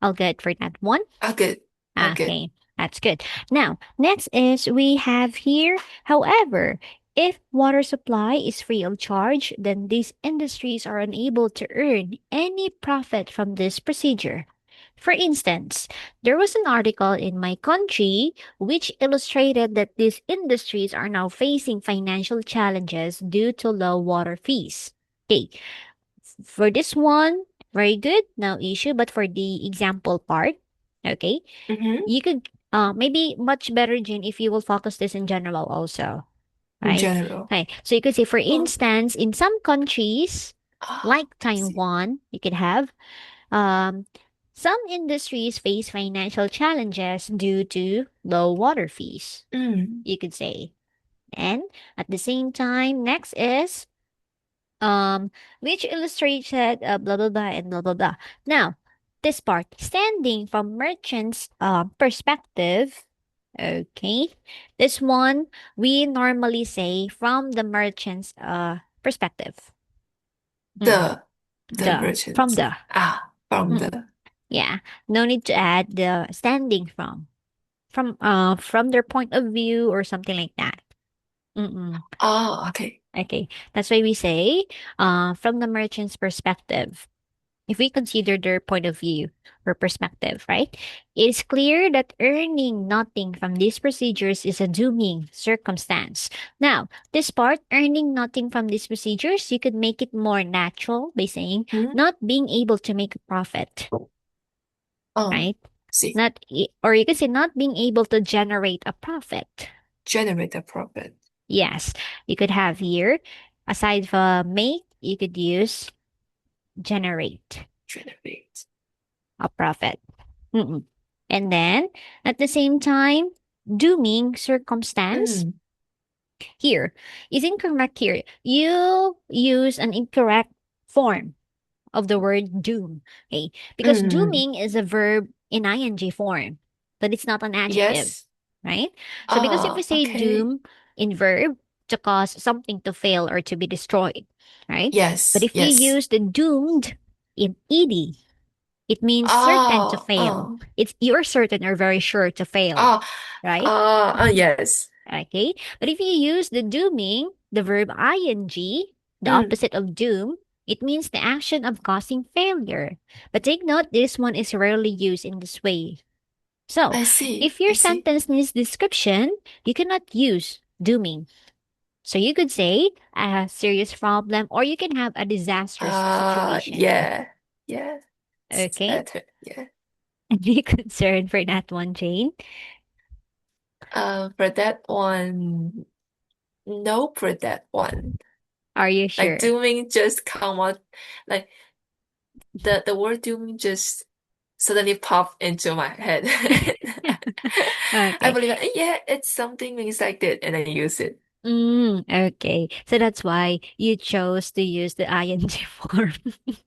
Speaker 1: I'll good for that one.
Speaker 2: Oh, good. Oh, good.
Speaker 1: Okay, that's good. Now, next is we have here, however, if water supply is free of charge, then these industries are unable to earn any profit from this procedure. For instance, there was an article in my country which illustrated that these industries are now facing financial challenges due to low water fees. Okay, for this one, very good, no issue. But for the example part, okay,
Speaker 2: Mm-hmm.
Speaker 1: you could maybe much better, Jane, if you will focus this in general also,
Speaker 2: In
Speaker 1: right?
Speaker 2: general.
Speaker 1: Okay, so you could say, for
Speaker 2: Oh,
Speaker 1: instance, in some countries like
Speaker 2: I see.
Speaker 1: Taiwan, you could have um, some industries face financial challenges due to low water fees,
Speaker 2: Mm,
Speaker 1: you could say. And at the same time, next is which illustrated blah blah blah and blah blah blah. Now, this part, standing from merchants' perspective. Okay, this one we normally say from the merchant's perspective. Mm-mm.
Speaker 2: the the
Speaker 1: The from
Speaker 2: merchants.
Speaker 1: the.
Speaker 2: Ah, from
Speaker 1: Mm-mm.
Speaker 2: the.
Speaker 1: Yeah, no need to add the standing from their point of view or something like that. Mm-mm.
Speaker 2: Oh, okay.
Speaker 1: Okay, that's why we say from the merchant's perspective. If we consider their point of view or perspective, right? It is clear that earning nothing from these procedures is a dooming circumstance. Now, this part, earning nothing from these procedures, you could make it more natural by saying
Speaker 2: Hmm?
Speaker 1: not being able to make a profit,
Speaker 2: Oh,
Speaker 1: right?
Speaker 2: see.
Speaker 1: Or you could say not being able to generate a profit.
Speaker 2: Generate a profit.
Speaker 1: Yes, you could have here, aside from make, you could use generate
Speaker 2: Generate.
Speaker 1: a profit. Mm-mm. And then, at the same time, dooming circumstance
Speaker 2: Mm,
Speaker 1: here is incorrect here. You use an incorrect form of the word doom. Okay. Because
Speaker 2: mm,
Speaker 1: dooming is a verb in ing form, but it's not an adjective,
Speaker 2: yes.
Speaker 1: right? So because if we
Speaker 2: Oh,
Speaker 1: say
Speaker 2: okay.
Speaker 1: doom in verb to cause something to fail or to be destroyed, right? But
Speaker 2: Yes,
Speaker 1: if you
Speaker 2: yes.
Speaker 1: use the doomed in ed, it means certain to
Speaker 2: Oh,
Speaker 1: fail.
Speaker 2: oh,
Speaker 1: It's you're certain or very sure to fail,
Speaker 2: oh,
Speaker 1: right?
Speaker 2: yes.
Speaker 1: Okay. But if you use the dooming, the verb ing, the
Speaker 2: Mm,
Speaker 1: opposite of doom, it means the action of causing failure. But take note, this one is rarely used in this way. So,
Speaker 2: I see.
Speaker 1: if your
Speaker 2: I see.
Speaker 1: sentence needs description, you cannot use dooming. So you could say a serious problem or you can have a disastrous situation.
Speaker 2: Yeah. Yeah. It's
Speaker 1: Okay?
Speaker 2: better. Yeah.
Speaker 1: Be concerned for that one, Jane.
Speaker 2: For that one, no, for that one.
Speaker 1: Are you
Speaker 2: Like
Speaker 1: sure?
Speaker 2: dooming just come out, like the word dooming just suddenly popped into my head. I
Speaker 1: Okay.
Speaker 2: believe, yeah, it's something means like that, and I use it.
Speaker 1: Okay. So that's why you chose to use the ing form.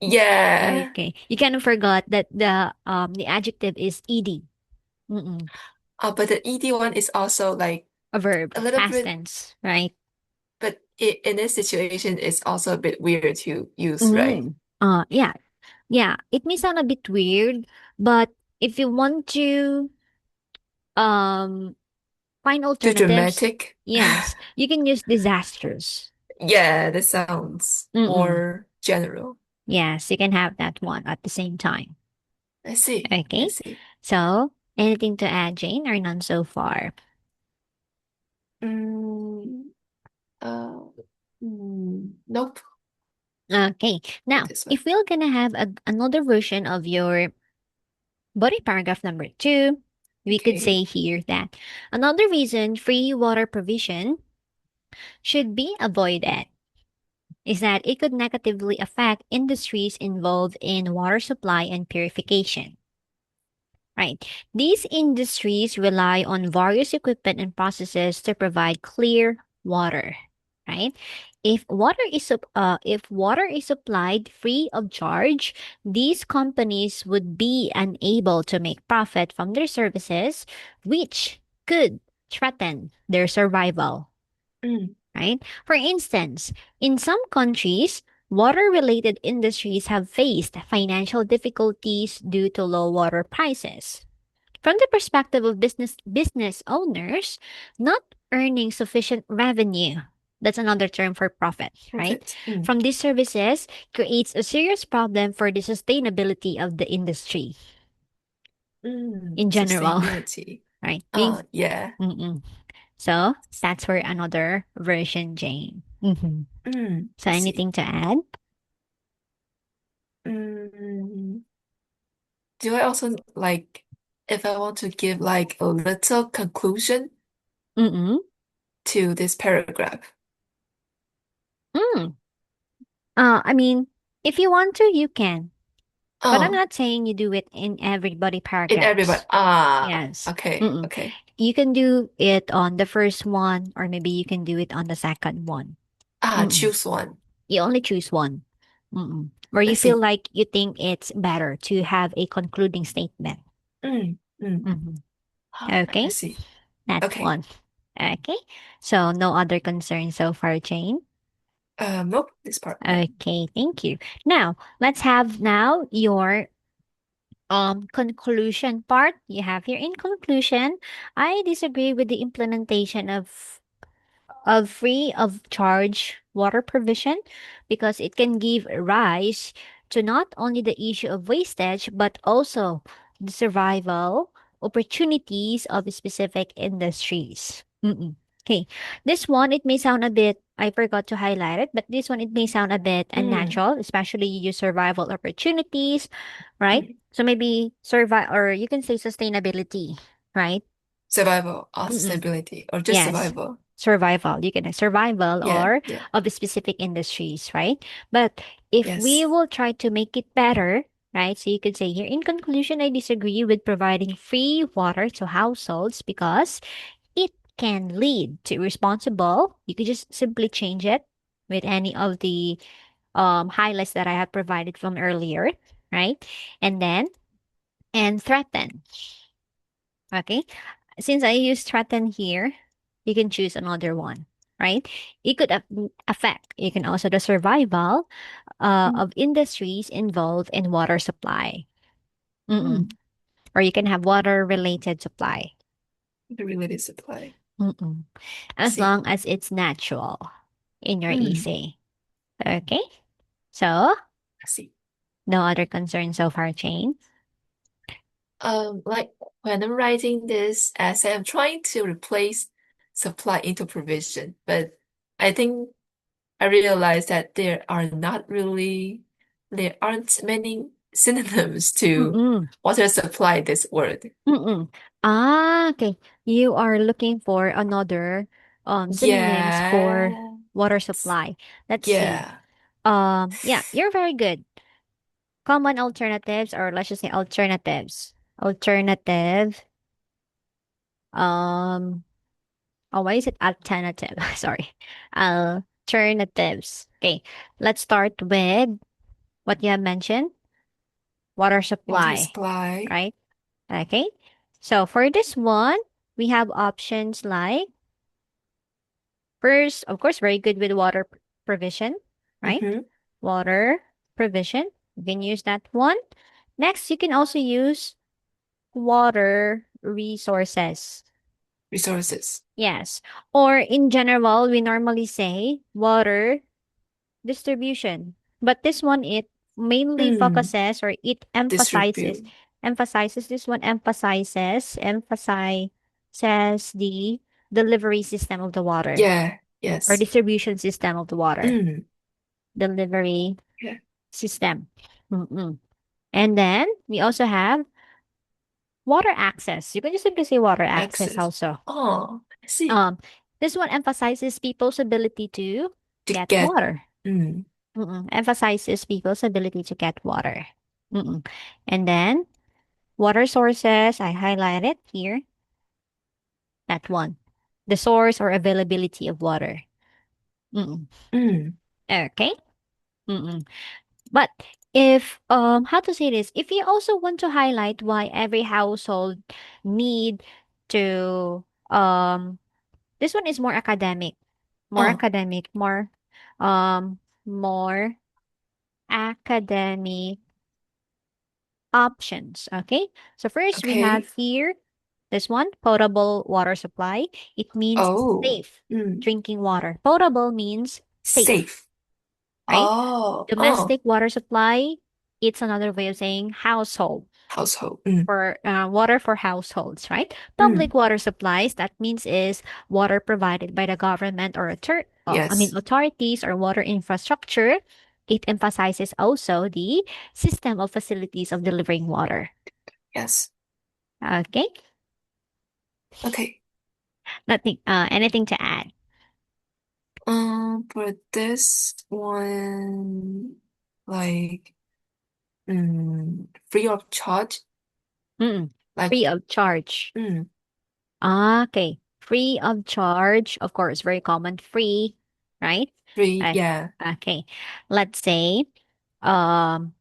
Speaker 2: Yeah.
Speaker 1: Okay. You kind of forgot that the adjective is ed. Mm-mm.
Speaker 2: But the ed one is also like
Speaker 1: A verb,
Speaker 2: a little
Speaker 1: past
Speaker 2: bit,
Speaker 1: tense, right?
Speaker 2: but in this situation, it's also a bit weird to use, right?
Speaker 1: Mm. Yeah. Yeah. It may sound a bit weird, but if you want to um find
Speaker 2: Too
Speaker 1: alternatives,
Speaker 2: dramatic.
Speaker 1: yes, you can use disastrous.
Speaker 2: Yeah, that sounds
Speaker 1: Mm-mm.
Speaker 2: more general.
Speaker 1: Yes, you can have that one at the same time.
Speaker 2: I see. I
Speaker 1: Okay.
Speaker 2: see.
Speaker 1: So, anything to add, Jane, or none so far?
Speaker 2: Mm, uh, nope.
Speaker 1: Okay.
Speaker 2: For
Speaker 1: Now,
Speaker 2: this one.
Speaker 1: if we're gonna have another version of your body paragraph number two, We could
Speaker 2: Okay.
Speaker 1: say here that another reason free water provision should be avoided is that it could negatively affect industries involved in water supply and purification. Right. These industries rely on various equipment and processes to provide clear water. Right. If water is supplied free of charge, these companies would be unable to make profit from their services, which could threaten their survival.
Speaker 2: Mm,
Speaker 1: Right. For instance, in some countries, water-related industries have faced financial difficulties due to low water prices. From the perspective of business owners, not earning sufficient revenue, that's another term for profit, right?
Speaker 2: profit. Mm,
Speaker 1: From these services creates a serious problem for the sustainability of the industry in general,
Speaker 2: sustainability.
Speaker 1: right? Being
Speaker 2: Yeah.
Speaker 1: mm-mm. So that's for another version, Jane. So
Speaker 2: I see.
Speaker 1: anything to add?
Speaker 2: Mm, do I also like if I want to give like a little conclusion
Speaker 1: Mm-mm.
Speaker 2: to this paragraph?
Speaker 1: Mm. I mean, if you want to, you can. But I'm
Speaker 2: Oh,
Speaker 1: not saying you do it in everybody
Speaker 2: in everybody.
Speaker 1: paragraphs. Yes.
Speaker 2: Okay,
Speaker 1: Mm-mm.
Speaker 2: okay.
Speaker 1: You can do it on the first one, or maybe you can do it on the second one. Mm-mm.
Speaker 2: Choose one.
Speaker 1: You only choose one. Mm-mm. Or
Speaker 2: I
Speaker 1: you feel
Speaker 2: see.
Speaker 1: like you think it's better to have a concluding statement.
Speaker 2: Mm, mm.
Speaker 1: Mm-hmm.
Speaker 2: I
Speaker 1: Okay,
Speaker 2: see.
Speaker 1: that's
Speaker 2: Okay.
Speaker 1: one. Okay, so no other concerns so far, Jane.
Speaker 2: Nope, this part, no.
Speaker 1: Okay, thank you. Now, let's have now your conclusion part. You have here in conclusion, I disagree with the implementation of free of charge water provision because it can give rise to not only the issue of wastage but also the survival opportunities of specific industries. Okay, this one it may sound a bit, I forgot to highlight it, but this one it may sound a bit
Speaker 2: Mm,
Speaker 1: unnatural, especially your survival opportunities, right?
Speaker 2: mm.
Speaker 1: So maybe survive, or you can say sustainability, right?
Speaker 2: Survival or
Speaker 1: Mm-mm.
Speaker 2: sustainability or just
Speaker 1: Yes,
Speaker 2: survival.
Speaker 1: survival. You can survival
Speaker 2: Yeah,
Speaker 1: or
Speaker 2: yeah,
Speaker 1: of the specific industries, right? But if we
Speaker 2: yes.
Speaker 1: will try to make it better, right? So you could say here, in conclusion, I disagree with providing free water to households because it can lead to irresponsible. You could just simply change it with any of the highlights that I have provided from earlier, right? And then and threaten. Okay. Since I use threaten here, you can choose another one, right? It could affect, you can also the survival
Speaker 2: Mm,
Speaker 1: of industries involved in water supply. Mm-mm.
Speaker 2: mm.
Speaker 1: Or you can have water related supply.
Speaker 2: The related supply.
Speaker 1: Mm-mm.
Speaker 2: I
Speaker 1: As
Speaker 2: see.
Speaker 1: long as it's natural in your
Speaker 2: Mm,
Speaker 1: EC. Okay. So,
Speaker 2: I see.
Speaker 1: no other concerns so far, Jane?
Speaker 2: Like when I'm writing this essay, I'm trying to replace supply into provision, but I think I realized that there aren't many synonyms to
Speaker 1: Mm-mm.
Speaker 2: water supply this word.
Speaker 1: Mm-mm. Ah, okay. You are looking for another synonyms for
Speaker 2: Yeah,
Speaker 1: water supply. Let's see.
Speaker 2: yeah,
Speaker 1: Yeah, you're very good. Common alternatives, or let's just say alternatives. Alternative. Um, oh, why is it alternative? Sorry. Alternatives. Okay. Let's start with what you have mentioned, water
Speaker 2: water
Speaker 1: supply,
Speaker 2: supply.
Speaker 1: right? Okay. So for this one, we have options like first, of course, very good with water provision, right?
Speaker 2: Mm-hmm.
Speaker 1: Water provision. You can use that one. Next, you can also use water resources.
Speaker 2: Resources.
Speaker 1: Yes. Or in general, we normally say water distribution. But this one, it mainly
Speaker 2: Mm,
Speaker 1: focuses or it emphasizes,
Speaker 2: distribute.
Speaker 1: this one emphasizes the delivery system of the water
Speaker 2: Yeah,
Speaker 1: or
Speaker 2: yes.
Speaker 1: distribution system of the water.
Speaker 2: Mm,
Speaker 1: Delivery
Speaker 2: yeah. 'Cause, yeah. Yeah. Mm. Yeah. Yeah. Mm. Yeah. Yeah. Mm. Yeah. Yeah. Mm. Yeah. Yeah. Mm. Yeah. Yeah. Yeah. Mm. Yeah. Yeah. Yeah. Mm. Yeah. Yeah. Yeah. Mm. Yeah. Yeah. Yeah. Mm. Yeah. Yeah. Mm. Yeah. Yeah. Mm. Yeah. Yeah. Mm. Yeah. Yeah.
Speaker 1: system. Mm-mm. And then we also have, Water access. You can just simply say water access
Speaker 2: Access.
Speaker 1: also.
Speaker 2: Oh, I see.
Speaker 1: Um, this one emphasizes people's ability to
Speaker 2: To
Speaker 1: get
Speaker 2: get.
Speaker 1: water.
Speaker 2: Mm,
Speaker 1: Emphasizes people's ability to get water. And then water sources, I highlighted here, that one. The source or availability of water. Mm-mm.
Speaker 2: mm.
Speaker 1: Okay. Mm-mm. But if how to say this, if you also want to highlight why every household need to this one is more academic, more
Speaker 2: Oh,
Speaker 1: academic, more academic options. Okay. So first we have
Speaker 2: okay.
Speaker 1: here this one, potable water supply. It means
Speaker 2: Oh,
Speaker 1: safe
Speaker 2: mm.
Speaker 1: drinking water. Potable means safe,
Speaker 2: Safe.
Speaker 1: right?
Speaker 2: Oh, oh.
Speaker 1: Domestic water supply, it's another way of saying household.
Speaker 2: Household. Mm,
Speaker 1: For water for households, right?
Speaker 2: mm.
Speaker 1: Public water supplies, that means is water provided by the government or
Speaker 2: Yes,
Speaker 1: authorities or water infrastructure. It emphasizes also the system of facilities of delivering water.
Speaker 2: yes.
Speaker 1: Okay,
Speaker 2: Okay.
Speaker 1: nothing. Anything to add?
Speaker 2: For this one, like, free of charge,
Speaker 1: Mm,
Speaker 2: like,
Speaker 1: free of charge.
Speaker 2: mm,
Speaker 1: Okay, free of charge. Of course, very common. Free, right?
Speaker 2: free,
Speaker 1: Uh,
Speaker 2: yeah.
Speaker 1: okay, let's say um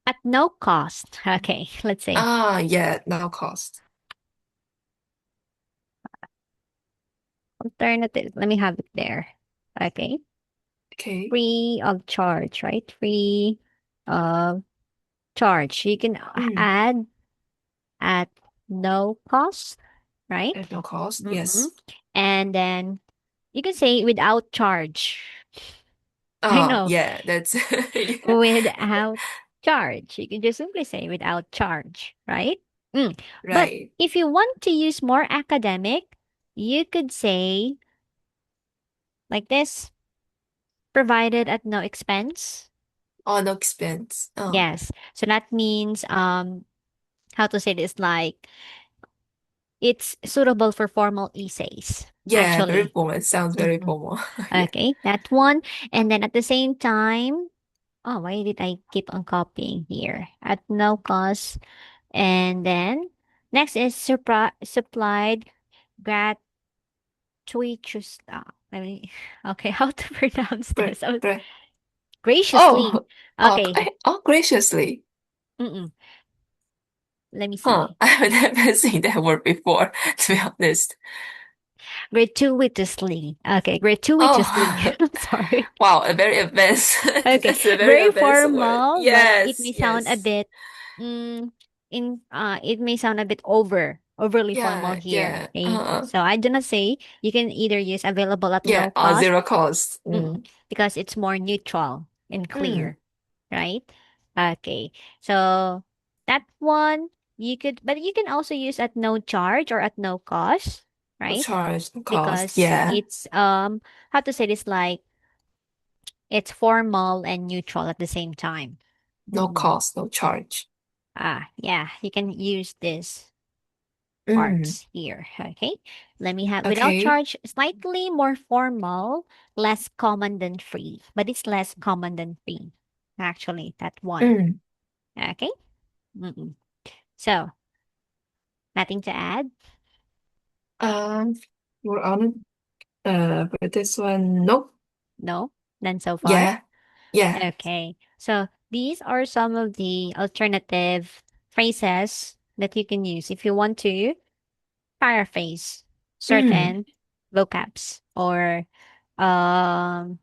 Speaker 1: at no cost. Okay, let's say
Speaker 2: Ah, yeah, no cost.
Speaker 1: alternative. Let me have it there. Okay.
Speaker 2: Okay.
Speaker 1: Free of charge, right? Free of charge. You can
Speaker 2: Mm,
Speaker 1: add at no cost, right?
Speaker 2: at no cost,
Speaker 1: Mm-mm.
Speaker 2: yes.
Speaker 1: And then you can say without charge. I
Speaker 2: Ah,
Speaker 1: know,
Speaker 2: yeah, that's, yeah,
Speaker 1: without charge. You can just simply say without charge, right? Mm. But
Speaker 2: right.
Speaker 1: if you want to use more academic, you could say like this, provided at no expense.
Speaker 2: Oh, no expense. Oh,
Speaker 1: Yes. So that means how to say this, like it's suitable for formal essays
Speaker 2: yeah, very
Speaker 1: actually.
Speaker 2: formal. It sounds very
Speaker 1: Mhm.
Speaker 2: formal. Yeah.
Speaker 1: Okay, that one. And then at the same time, oh, why did I keep on copying here? At no cost. And then next is supplied gratuitous. Let me. Okay, how to pronounce
Speaker 2: Gra
Speaker 1: this? Oh,
Speaker 2: gra
Speaker 1: graciously.
Speaker 2: oh, oh,
Speaker 1: Okay.
Speaker 2: oh, graciously.
Speaker 1: Mm-mm. Let me
Speaker 2: Huh.
Speaker 1: see.
Speaker 2: I have never seen that word before, to be honest.
Speaker 1: Gratuitously. Okay, gratuitously.
Speaker 2: Oh,
Speaker 1: I'm sorry.
Speaker 2: wow, a very advanced.
Speaker 1: Okay,
Speaker 2: That's a very
Speaker 1: very
Speaker 2: advanced word.
Speaker 1: formal, but it
Speaker 2: Yes,
Speaker 1: may sound a
Speaker 2: yes.
Speaker 1: bit mm, it may sound a bit overly formal
Speaker 2: Yeah,
Speaker 1: here.
Speaker 2: yeah.
Speaker 1: Okay. So I do not say you can either use available at
Speaker 2: Yeah,
Speaker 1: no cost,
Speaker 2: zero cost.
Speaker 1: because it's more neutral and
Speaker 2: Mm.
Speaker 1: clear, right? Okay. So that one but you can also use at no charge or at no cost,
Speaker 2: No
Speaker 1: right?
Speaker 2: charge, no cost.
Speaker 1: Because
Speaker 2: Yeah.
Speaker 1: it's how to say this, like it's formal and neutral at the same time.
Speaker 2: No
Speaker 1: Mm-mm.
Speaker 2: cost, no charge.
Speaker 1: Yeah, you can use this
Speaker 2: Mm.
Speaker 1: parts here. Okay, let me have without
Speaker 2: Okay.
Speaker 1: charge, slightly more formal, less common than free, but it's less common than free. Actually, that one.
Speaker 2: Mm.
Speaker 1: Okay. Mm-mm. So nothing to add.
Speaker 2: Um, Your Honor, for this one, nope.
Speaker 1: No, none so far.
Speaker 2: Yeah. Yeah.
Speaker 1: Okay. So these are some of the alternative phrases that you can use if you want to paraphrase
Speaker 2: Mm.
Speaker 1: certain vocabs or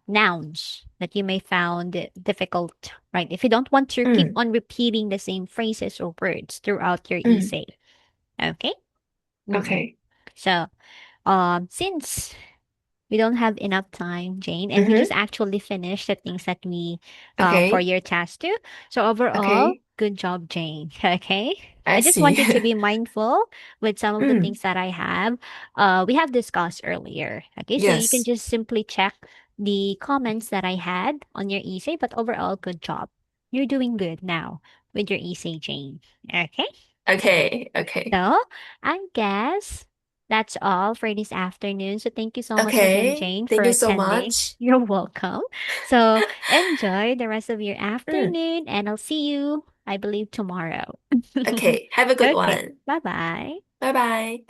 Speaker 1: nouns that you may found difficult, right? If you don't want to keep
Speaker 2: Mm.
Speaker 1: on repeating the same phrases or words throughout your
Speaker 2: Mm.
Speaker 1: essay, okay? Mm-mm.
Speaker 2: Okay.
Speaker 1: So, since we don't have enough time, Jane, and we just
Speaker 2: Mm-hmm.
Speaker 1: actually finished the things that we for
Speaker 2: Okay.
Speaker 1: your task too. So overall,
Speaker 2: Okay.
Speaker 1: good job, Jane. Okay.
Speaker 2: I
Speaker 1: I just
Speaker 2: see.
Speaker 1: want you to be mindful with some of the
Speaker 2: Mm.
Speaker 1: things that I have we have discussed earlier. Okay, so you can
Speaker 2: Yes.
Speaker 1: just simply check the comments that I had on your essay, but overall, good job. You're doing good now with your essay, Jane. Okay.
Speaker 2: Okay, okay.
Speaker 1: So I guess that's all for this afternoon. So thank you so much again,
Speaker 2: Okay.
Speaker 1: Jane, for
Speaker 2: Thank you so
Speaker 1: attending.
Speaker 2: much.
Speaker 1: You're welcome. So enjoy the rest of your
Speaker 2: Mm,
Speaker 1: afternoon, and I'll see you, I believe, tomorrow.
Speaker 2: okay. Have a good
Speaker 1: Okay.
Speaker 2: one.
Speaker 1: Bye bye.
Speaker 2: Bye bye.